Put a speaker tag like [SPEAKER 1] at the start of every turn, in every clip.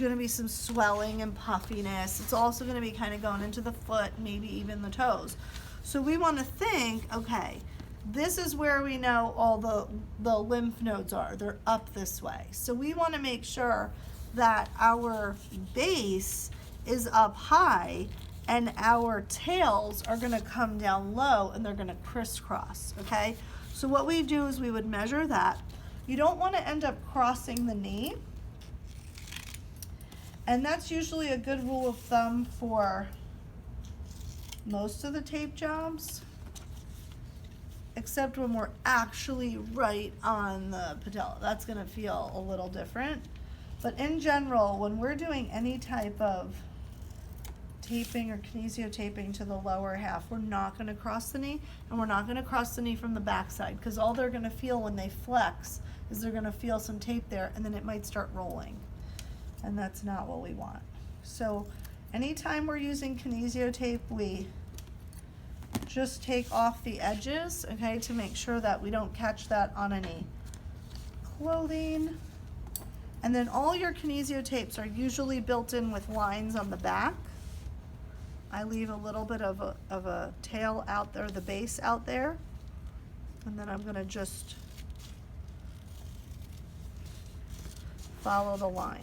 [SPEAKER 1] going to be some swelling and puffiness. It's also going to be kind of going into the foot, maybe even the toes. So we want to think, okay, this is where we know all the lymph nodes are. They're up this way. So we want to make sure that our base is up high and our tails are going to come down low and they're going to crisscross, okay? So what we do is we would measure that. You don't want to end up crossing the knee. And that's usually a good rule of thumb for most of the tape jobs, except when we're actually right on the patella. That's gonna feel a little different. But in general, when we're doing any type of taping or kinesio taping to the lower half, we're not gonna cross the knee, and we're not gonna cross the knee from the backside, because all they're gonna feel when they flex is they're gonna feel some tape there, and then it might start rolling. And that's not what we want. So anytime we're using kinesio tape, we just take off the edges, okay, to make sure that we don't catch that on any clothing. And then all your kinesio tapes are usually built in with lines on the back. I leave a little bit of a tail out there, the base out there, and then I'm gonna just follow the line.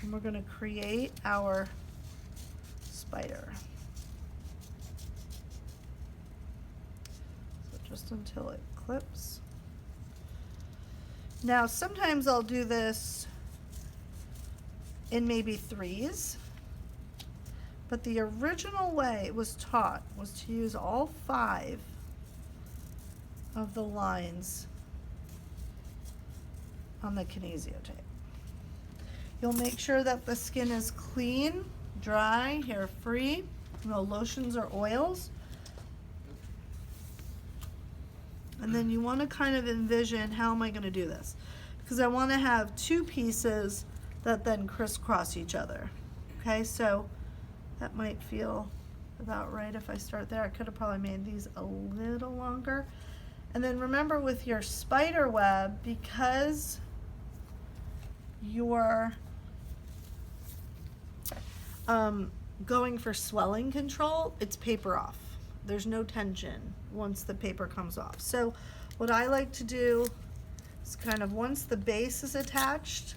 [SPEAKER 1] And we're going to create our spider. So just until it clips. Now sometimes I'll do this in maybe threes, but the original way it was taught was to use all 5 of the lines on the kinesio tape. You'll make sure that the skin is clean, dry, hair-free, no lotions or oils. And then you want to kind of envision, how am I going to do this? Because I want to have 2 pieces that then crisscross each other. Okay, so that might feel about right if I start there. I could have probably made these a little longer. And then remember, with your spider web, because you're going for swelling control, it's paper off. There's no tension once the paper comes off. So what I like to do is kind of, once the base is attached,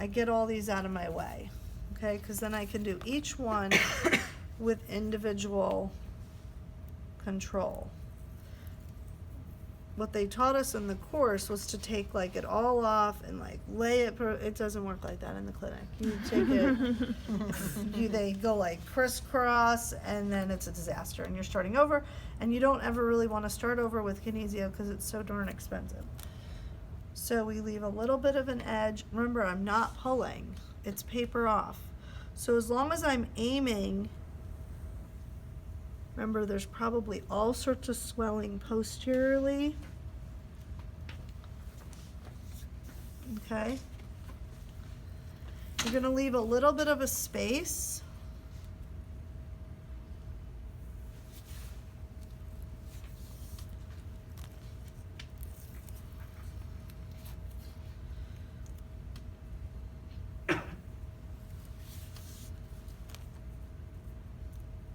[SPEAKER 1] I get all these out of my way, okay? Because then I can do each one with individual control. What they taught us in the course was to take like it all off and like lay it. It doesn't work like that in the clinic. You take it, they go like crisscross, and then it's a disaster, and you're starting over, and you don't ever really want to start over with kinesio because it's so darn expensive. So we leave a little bit of an edge. Remember, I'm not pulling, it's paper off. So as long as I'm aiming, remember, there's probably all sorts of swelling posteriorly. Okay. You're going to leave a little bit of a space.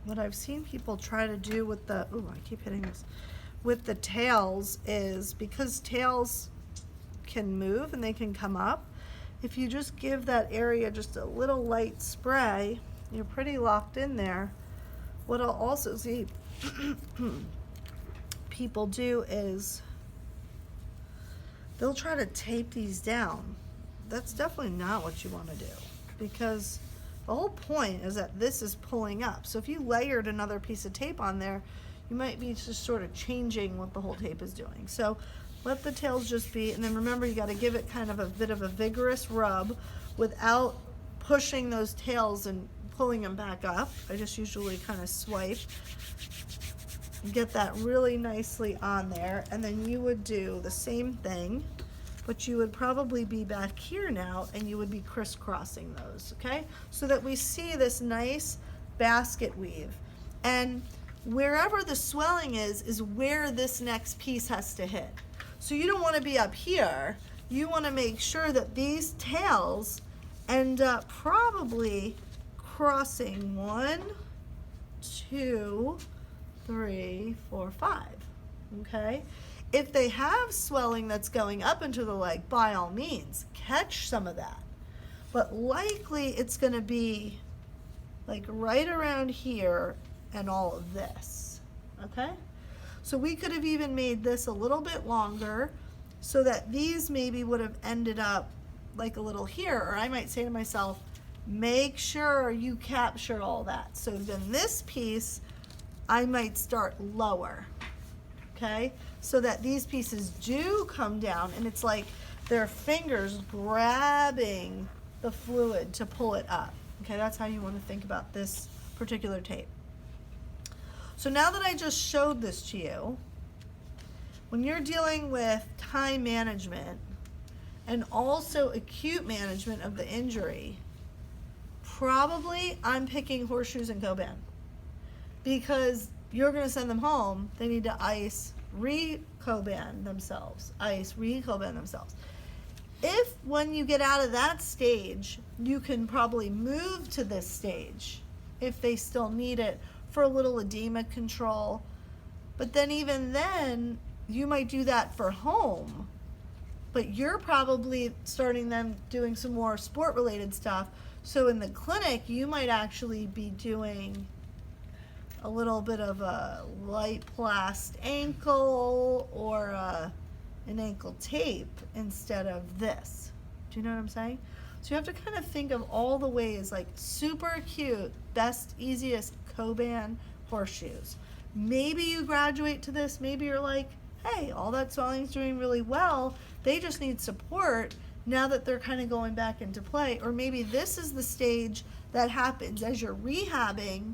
[SPEAKER 1] What I've seen people try to do with the, ooh, I keep hitting this, with the tails is, because tails can move and they can come up, if you just give that area just a little light spray, you're pretty locked in there. What I'll also see people do is they'll try to tape these down. That's definitely not what you want to do, because the whole point is that this is pulling up. So if you layered another piece of tape on there, you might be just sort of changing what the whole tape is doing. So let the tails just be, and then remember, you got to give it kind of a bit of a vigorous rub without pushing those tails and pulling them back up. I just usually kind of swipe, get that really nicely on there, and then you would do the same thing, but you would probably be back here now, and you would be crisscrossing those, okay? So that we see this nice basket weave. And wherever the swelling is where this next piece has to hit. So you don't want to be up here. you want to make sure that these tails end up probably crossing 1, 2, 3, 4, 5. Okay? If they have swelling that's going up into the leg, by all means, catch some of that. But likely it's going to be like right around here and all of this. Okay? So we could have even made this a little bit longer so that these maybe would have ended up like a little here, or I might say to myself, make sure you capture all that. So then this piece, I might start lower, okay? So that these pieces do come down and it's like their fingers grabbing the fluid to pull it up. Okay, that's how you want to think about this particular tape. So now that I just showed this to you, when you're dealing with time management and also acute management of the injury, probably I'm picking horseshoes and Coban because you're going to send them home. They need to ice, re-Coban themselves, ice, re-Coban themselves. If when you get out of that stage, you can probably move to this stage if they still need it for a little edema control. But then even then, you might do that for home, but you're probably starting them doing some more sport related stuff. So in the clinic, you might actually be doing a little bit of a light plast ankle or an ankle tape instead of this. Do you know what I'm saying? So you have to kind of think of all the ways, like super acute, best, easiest Coban horseshoes. Maybe you graduate to this, maybe you're like, hey, all that swelling's doing really well, they just need support now that they're kind of going back into play. Or maybe this is the stage that happens as you're rehabbing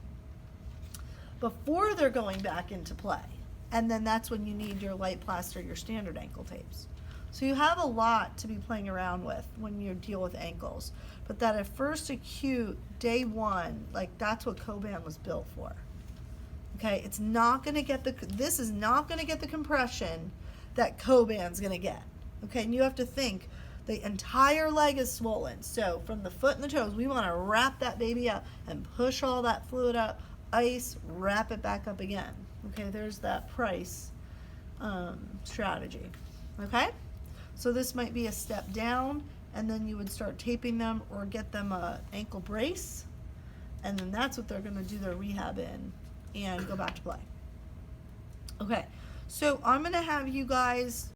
[SPEAKER 1] before they're going back into play. And then that's when you need your light plaster, your standard ankle tapes. So you have a lot to be playing around with when you deal with ankles. But that at first acute, day one, like that's what Coban was built for. Okay, it's not gonna get this is not gonna get the compression that Coban's gonna get. Okay, and you have to think the entire leg is swollen. So from the foot and the toes, we wanna wrap that baby up and push all that fluid up, ice, wrap it back up again. Okay, there's that price strategy. Okay, so this might be a step down, and then you would start taping them or get them a ankle brace, and then that's what they're gonna do their rehab in and go back to play. Okay, so I'm gonna have you guys